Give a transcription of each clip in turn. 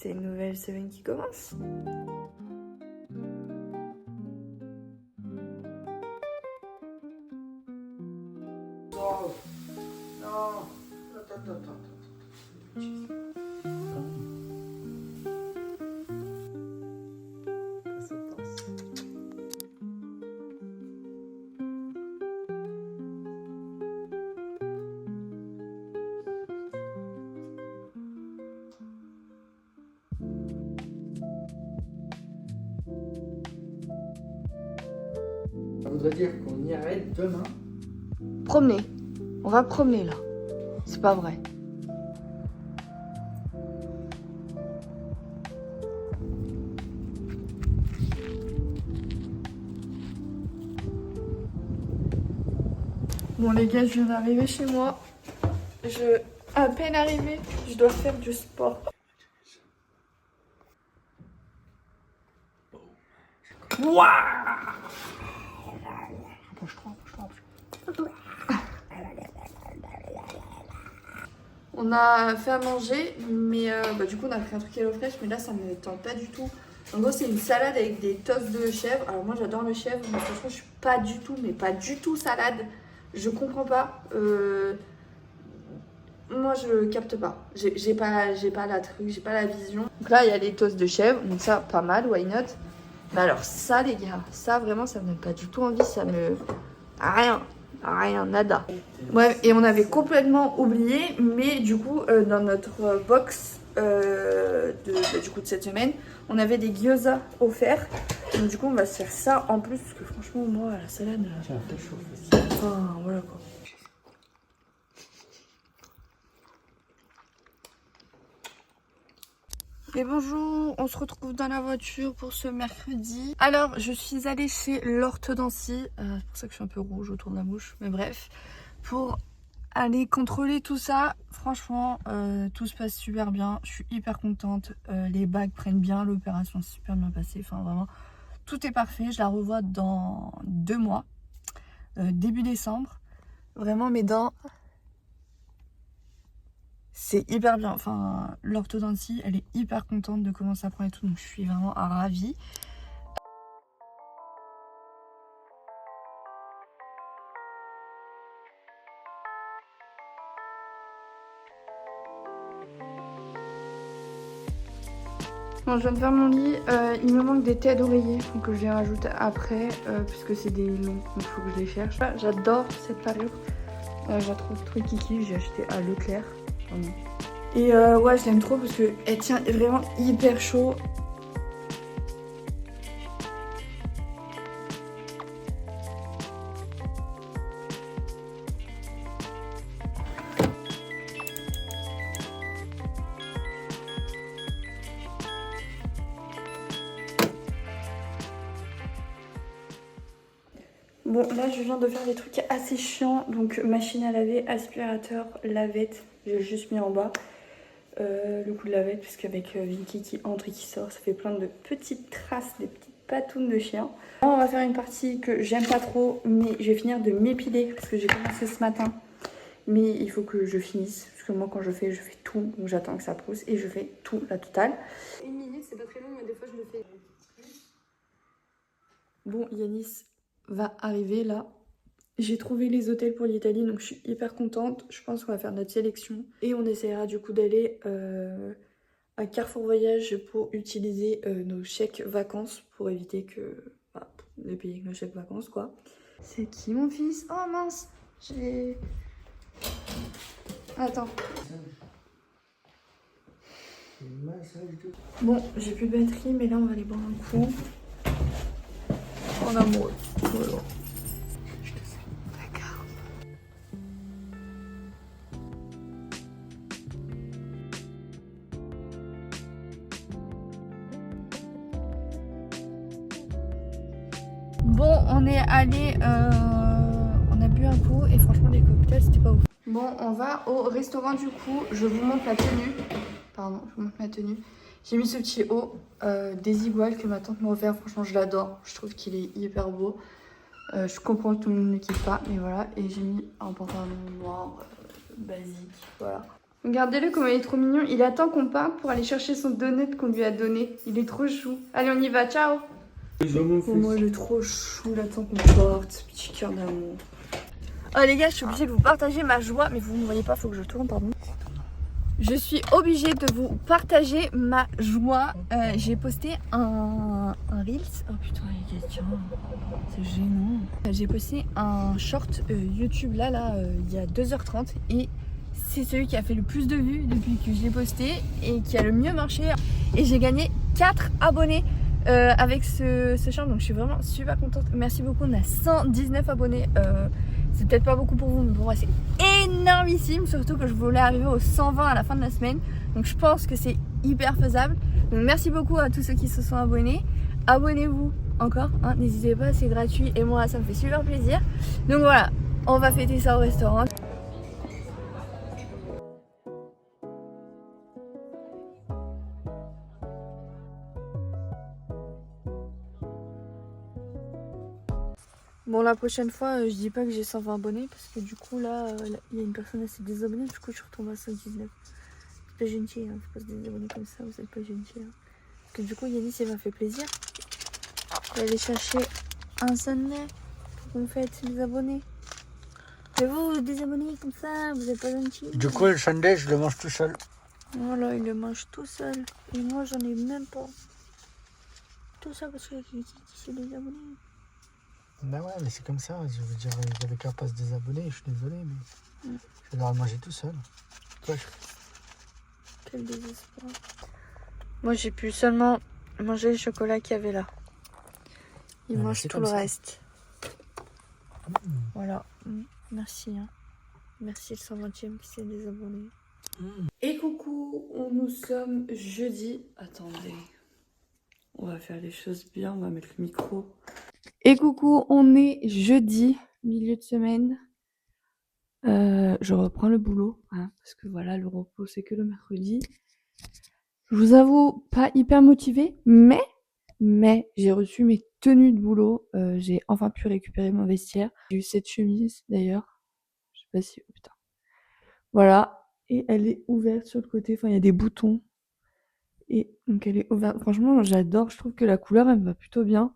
C'est une nouvelle semaine qui commence. Oh, non, attends. Ça passe. Ça voudrait dire qu'on y arrête demain. Promener. On va promener là. C'est pas vrai. Bon les gars, je viens d'arriver chez moi. À peine arrivée, je dois faire du sport. On a fait à manger, mais du coup on a pris un truc HelloFresh, mais là ça me tente pas du tout. En gros c'est une salade avec des toasts de chèvre. Alors moi j'adore le chèvre, mais franchement je suis pas du tout salade. Je comprends pas. Moi je capte pas. J'ai pas la vision. Donc là il y a les toasts de chèvre, donc ça pas mal, why not. Mais alors ça les gars, ça vraiment ça me donne pas du tout envie, ça me... Rien, nada. Ouais, et on avait complètement oublié, mais du coup, dans notre box du coup de cette semaine, on avait des gyoza offerts. Donc du coup, on va se faire ça en plus, parce que franchement, moi, la salade... Tiens, fais chauffer. Enfin, voilà quoi. Et bonjour, on se retrouve dans la voiture pour ce mercredi. Alors, je suis allée chez l'orthodontie, c'est pour ça que je suis un peu rouge autour de la bouche, mais bref, pour aller contrôler tout ça. Franchement, tout se passe super bien, je suis hyper contente, les bagues prennent bien, l'opération s'est super bien passée, enfin vraiment, tout est parfait. Je la revois dans 2 mois, début décembre. Vraiment, mes dents... C'est hyper bien, enfin l'orthodontie elle est hyper contente de comment ça prend et tout, donc je suis vraiment ravie. Bon, je viens de faire mon lit, il me manque des têtes d'oreiller, donc je les rajoute après, puisque c'est des longs, donc il faut que je les cherche. J'adore cette parure, je la trouve trop kiki, j'ai acheté à Leclerc. Vraiment. Et ouais, je l'aime trop parce qu'elle tient vraiment hyper chaud. Bon, là je viens de faire des trucs assez chiants, donc machine à laver, aspirateur, lavette, j'ai juste mis en bas le coup de lavette, parce qu'avec Vicky qui entre et qui sort, ça fait plein de petites traces, des petites patounes de chien. Là on va faire une partie que j'aime pas trop, mais je vais finir de m'épiler, parce que j'ai commencé ce matin, mais il faut que je finisse, parce que moi quand je fais tout, donc j'attends que ça pousse, et je fais tout, la totale. 1 minute, c'est pas très long, mais des fois je le fais. Bon, Yanis va arriver là. J'ai trouvé les hôtels pour l'Italie, donc je suis hyper contente. Je pense qu'on va faire notre sélection. Et on essaiera du coup d'aller à Carrefour Voyage pour utiliser nos chèques vacances pour éviter que... Bah, de payer avec nos chèques vacances, quoi. C'est qui mon fils? Oh mince, j'ai... Attends. Bon, j'ai plus de batterie, mais là on va aller boire un coup. En amoureux. Voilà. Bon, on est allé, on a bu un coup et franchement les cocktails c'était pas ouf. Bon, on va au restaurant du coup, je vous montre la tenue. Pardon, je vous montre ma tenue. J'ai mis ce petit haut des iguales que ma tante m'a offert, franchement je l'adore, je trouve qu'il est hyper beau. Je comprends que tout le monde ne kiffe pas, mais voilà. Et j'ai mis un pantalon noir basique, voilà. Regardez-le comme il est trop mignon. Il attend qu'on parte pour aller chercher son donut qu'on lui a donné. Il est trop chou. Allez, on y va, ciao. Oh, moi, il est trop chou. Il attend qu'on parte, ce petit cœur d'amour. Oh les gars, je suis obligée de vous partager ma joie. Mais vous ne voyez pas, faut que je tourne, pardon. Je suis obligée de vous partager ma joie. J'ai posté un Reels. Oh putain, les gars, tiens, c'est gênant. J'ai posté un short YouTube là, il y a 2h30. Et c'est celui qui a fait le plus de vues depuis que je l'ai posté et qui a le mieux marché. Et j'ai gagné 4 abonnés avec ce short. Donc je suis vraiment super contente. Merci beaucoup, on a 119 abonnés. C'est peut-être pas beaucoup pour vous, mais pour moi c'est énormissime. Surtout que je voulais arriver aux 120 à la fin de la semaine. Donc je pense que c'est hyper faisable. Donc merci beaucoup à tous ceux qui se sont abonnés. Abonnez-vous encore, hein, n'hésitez pas, c'est gratuit. Et moi ça me fait super plaisir. Donc voilà, on va fêter ça au restaurant. Bon, la prochaine fois, je dis pas que j'ai 120 abonnés parce que du coup, là, il y a une personne assez désabonnée. Du coup, je retombe à 119. C'est pas gentil, hein. Faut pas se désabonner comme ça, vous êtes pas gentil. Hein. Parce que du coup, Yanis, ça m'a fait plaisir. Je vais aller chercher un Sunday pour qu'on fête les abonnés. Et vous, vous désabonnez comme ça, vous êtes pas gentil. Du coup, le sundae, je le mange tout seul. Voilà, il le mange tout seul. Et moi, j'en ai même pas. Tout ça parce qu'il y a qui s'est désabonné. Bah ouais, mais c'est comme ça. Je veux dire, il avait qu'à pas se désabonner. Je suis désolé, mais je vais devoir le manger tout seul. Toi, Quel désespoir. Moi, j'ai pu seulement manger le chocolat qu'il y avait là. Il mange tout le reste. Voilà. Merci. Hein. Merci le 120e qui s'est désabonné. Et coucou, nous sommes jeudi. Attendez. On va faire les choses bien. On va mettre le micro. Et coucou, on est jeudi, milieu de semaine. Je reprends le boulot, hein, parce que voilà, le repos c'est que le mercredi. Je vous avoue, pas hyper motivée, mais j'ai reçu mes tenues de boulot. J'ai enfin pu récupérer mon vestiaire. J'ai eu cette chemise d'ailleurs. Je sais pas si... Oh, putain. Voilà, et elle est ouverte sur le côté, enfin il y a des boutons. Et donc elle est ouverte. Franchement, j'adore, je trouve que la couleur elle me va plutôt bien.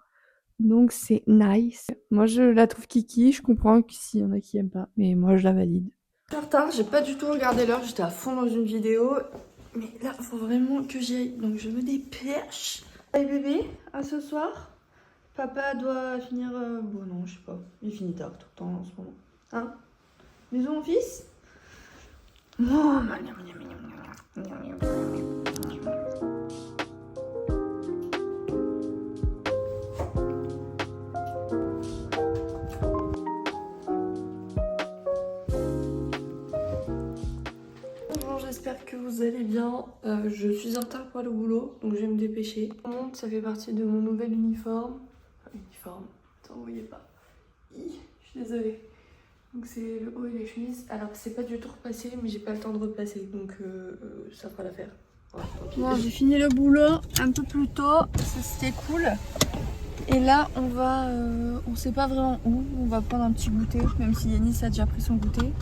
Donc c'est nice. Moi je la trouve kiki, je comprends que s'il y en a qui aiment pas, mais moi je la valide. En retard, j'ai pas du tout regardé l'heure, j'étais à fond dans une vidéo. Mais là, faut vraiment que j'y aille, donc je me dépêche. Allez bébé, à ce soir. Papa doit finir... Bon non, je sais pas, il finit tard tout le temps en ce moment. Hein? Bisous mon fils. Oh, j'espère que vous allez bien. Je suis en retard pour le boulot, donc je vais me dépêcher. Ça fait partie de mon nouvel uniforme. Enfin, uniforme, attends, vous voyez pas. Je suis désolée. Donc c'est le haut et les chemises. Alors c'est pas du tout repassé, mais j'ai pas le temps de repasser, donc ça fera l'affaire. Voilà, bon, j'ai fini le boulot un peu plus tôt, ça c'était cool. Et là on va, on sait pas vraiment où, on va prendre un petit goûter, même si Yanis a déjà pris son goûter.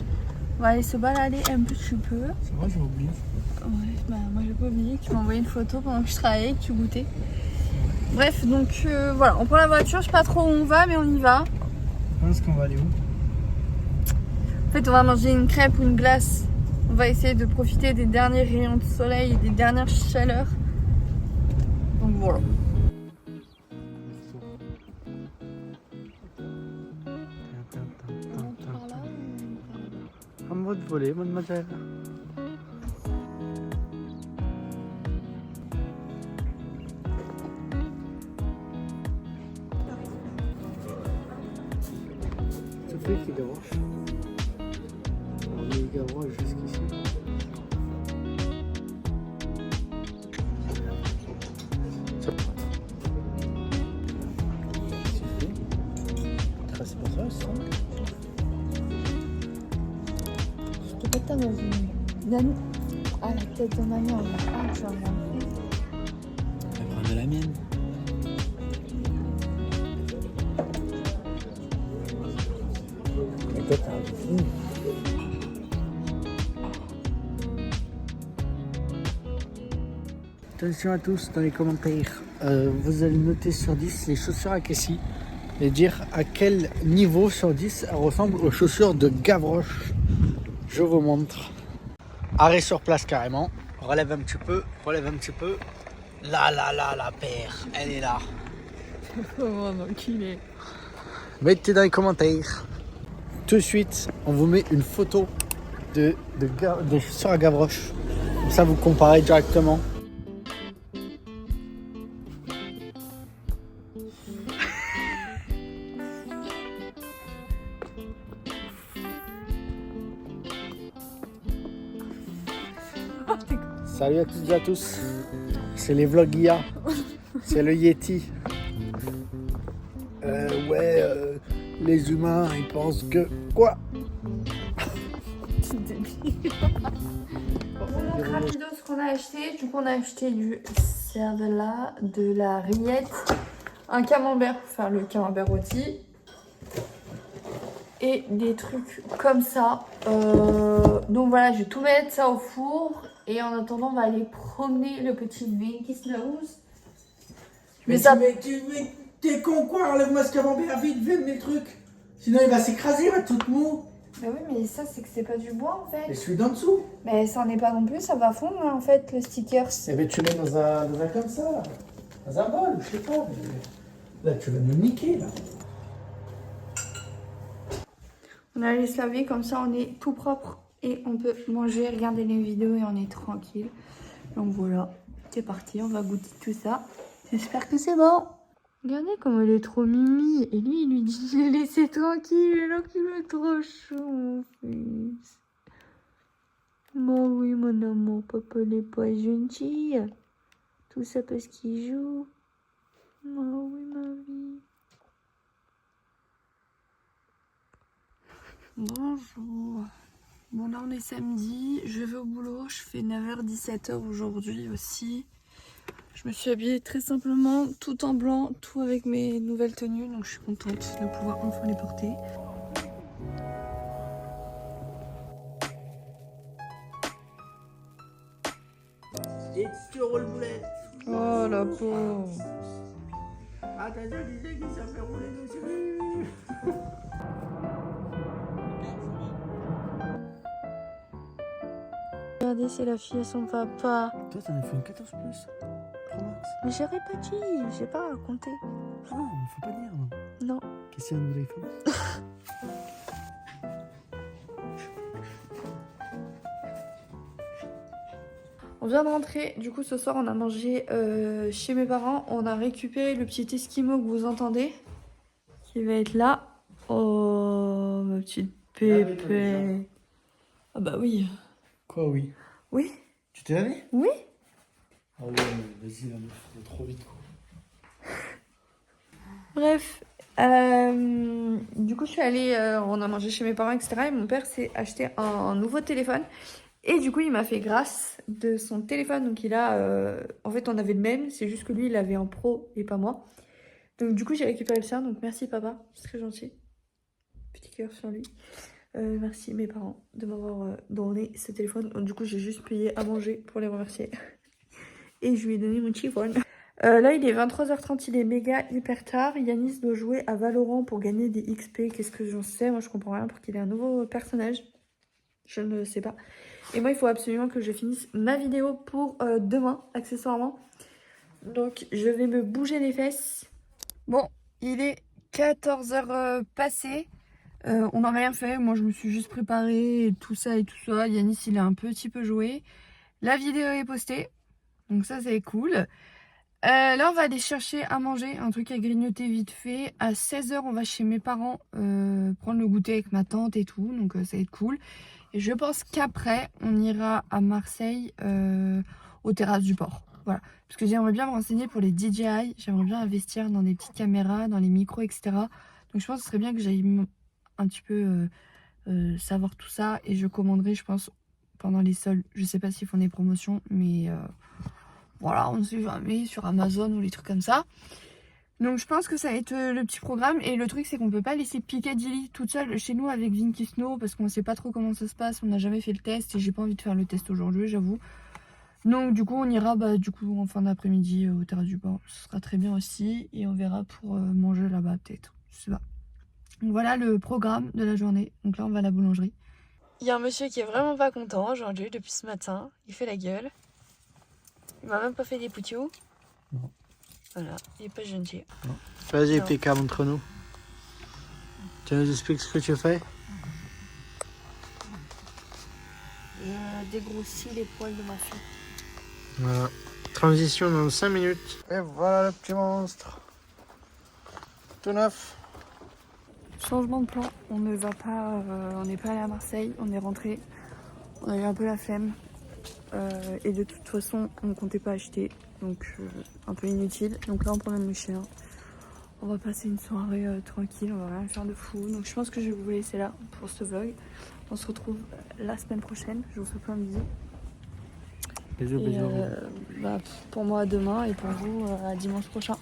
On va aller se balader un petit peu. c'est vrai, j'ai oublié. Ouais, bah moi j'ai pas oublié que tu m'as envoyé une photo pendant que je travaillais et que tu goûtais. Bref, donc voilà, on prend la voiture, je sais pas trop où on va, mais on y va. Je pense qu'on va aller où? En fait, on va manger une crêpe ou une glace. On va essayer de profiter des derniers rayons de soleil et des dernières chaleurs. Donc voilà. En mode volée, mademoiselle. Sophie qui gavroche. On est gavroche jusqu'ici. Sophie. C'est pour ça, ça. Je te pète dans une... Ah, la tête de maman, elle a un, tu vas m'en Elle prend de la mienne. Mais toi, t'as un Attention à tous dans les commentaires. Vous allez noter sur 10 les chaussures à Cassie et dire à quel niveau sur 10 elles ressemblent aux chaussures de Gavroche. Je vous montre. Arrêt sur place carrément. Relève un petit peu, relève un petit peu. Là, la paire, elle est là. Oh, donc il est. Mettez dans les commentaires. Tout de suite, on vous met une photo des chaussures à Gavroche. Comme ça, vous comparez directement. Salut à toutes et à tous. C'est les vlogs IA. C'est le Yeti. Les humains, ils pensent que... Quoi? On montre rapido ce qu'on a acheté. Du coup, on a acheté du cervelas, de la rillette, un camembert pour faire le camembert rôti et des trucs comme ça. Donc voilà, je vais tout mettre ça au four et en attendant, on va aller promener le petit Vinky Snooze. Mais ça... T'es con quoi? Enlève-moi ce camembert vite, fais mes trucs. Sinon il va s'écraser, il va tout mou. Bah oui, mais ça, c'est que c'est pas du bois en fait. Et celui d'en dessous? Mais ça en est pas non plus, ça va fondre hein, en fait, le stickers. Eh ben tu mets dans un comme ça, là. Dans un bol, je sais pas. Mais... Là tu vas me niquer là. On allait se laver, comme ça on est tout propre et on peut manger, regarder les vidéos et on est tranquille. Donc voilà, c'est parti, on va goûter tout ça. J'espère que c'est bon. Regardez comme elle est trop mimi. Et lui, il lui dit de le laisser tranquille alors qu'il est trop chaud, mon fils. Bon oui, mon amour, papa n'est pas gentil. Tout ça parce qu'il joue. Oh oui, ma vie. Bonjour. Bon, là, on est samedi. Je vais au boulot. Je fais 9h-17h aujourd'hui aussi. Je me suis habillée très simplement, tout en blanc, tout avec mes nouvelles tenues. Donc, je suis contente de pouvoir enfin les porter. Et tu roules boulet. Oh, la pauvre. Ah, t'as déjà dit qu'il s'est fait rouler dessus. Regardez, c'est la fille et son papa. Toi, t'en as fait une 14 plus. Pro Max. Mais j'aurais pas dit, j'ai pas raconté. Ah non, il faut pas dire. Non. Qu'est-ce qu'il y a un nouvel iPhone? On vient de rentrer, du coup ce soir on a mangé chez mes parents. On a récupéré le petit esquimau que vous entendez, qui va être là. Oh, ma petite pépé. Ah bah oui. Quoi, oui? Oui. Tu t'es lavé? Oui. Ah ouais, vas-y, la meuf, ça va trop vite quoi. Bref, du coup je suis allée, on a mangé chez mes parents, etc. Et mon père s'est acheté un nouveau téléphone. Et du coup il m'a fait grâce de son téléphone. Donc il a, en fait on avait le même, c'est juste que lui il avait un pro et pas moi. Donc du coup j'ai récupéré le sien, donc merci papa, c'est très gentil. Petit cœur sur lui. Merci mes parents de m'avoir donné ce téléphone. Donc, du coup j'ai juste payé à manger pour les remercier. Et je lui ai donné mon téléphone. Là il est 23h30, il est méga hyper tard. Yanis doit jouer à Valorant pour gagner des XP. Qu'est-ce que j'en sais? Moi je comprends rien pour qu'il ait un nouveau personnage. Je ne sais pas. Et moi il faut absolument que je finisse ma vidéo pour demain accessoirement. Donc je vais me bouger les fesses. Bon, il est 14h passées. On n'a rien fait. Moi je me suis juste préparée et tout ça et tout ça. Yanis il a un petit peu joué. La vidéo est postée. Donc ça c'est cool. Là on va aller chercher à manger, un truc à grignoter vite fait. À 16h on va chez mes parents prendre le goûter avec ma tante et tout. Donc ça va être cool. Et je pense qu'après on ira à Marseille aux terrasses du port. Voilà. Parce que j'aimerais bien me renseigner pour les DJI. J'aimerais bien investir dans des petites caméras, dans les micros, etc. Donc je pense que ce serait bien que j'aille un petit peu savoir tout ça. Et je commanderai je pense pendant les soldes. Je sais pas s'ils font des promotions mais... voilà, on ne sait jamais, sur Amazon ou les trucs comme ça. Donc je pense que ça va être le petit programme. Et le truc c'est qu'on peut pas laisser Piccadilly toute seule chez nous avec Vinky Snow. Parce qu'on sait pas trop comment ça se passe, on n'a jamais fait le test. Et j'ai pas envie de faire le test aujourd'hui, j'avoue. Donc du coup on ira en fin d'après-midi au Terre du Port. Ce sera très bien aussi et on verra pour manger là-bas peut-être. Je sais pas. Donc voilà le programme de la journée. Donc là on va à la boulangerie. Il y a un monsieur qui est vraiment pas content aujourd'hui depuis ce matin. Il fait la gueule. Il m'a même pas fait des poutiaux. Non. Voilà, il est pas gentil. Vas-y, Non. Pika, montre-nous. Tu nous expliques ce que tu fais? Je dégrossis les poils de ma fille. Voilà. Transition dans 5 minutes. Et voilà le petit monstre. Tout neuf. Changement de plan, on ne va pas, on n'est pas allé à Marseille, on est rentré, on a eu un peu la flemme et de toute façon on comptait pas acheter, donc un peu inutile. Donc là on promène le chien, on va passer une soirée tranquille, on va rien faire de fou. Donc je pense que je vais vous laisser là pour ce vlog. On se retrouve la semaine prochaine, je vous fais plein de bisous. Bisous, Et bisous. pour moi à demain et pour vous à dimanche prochain.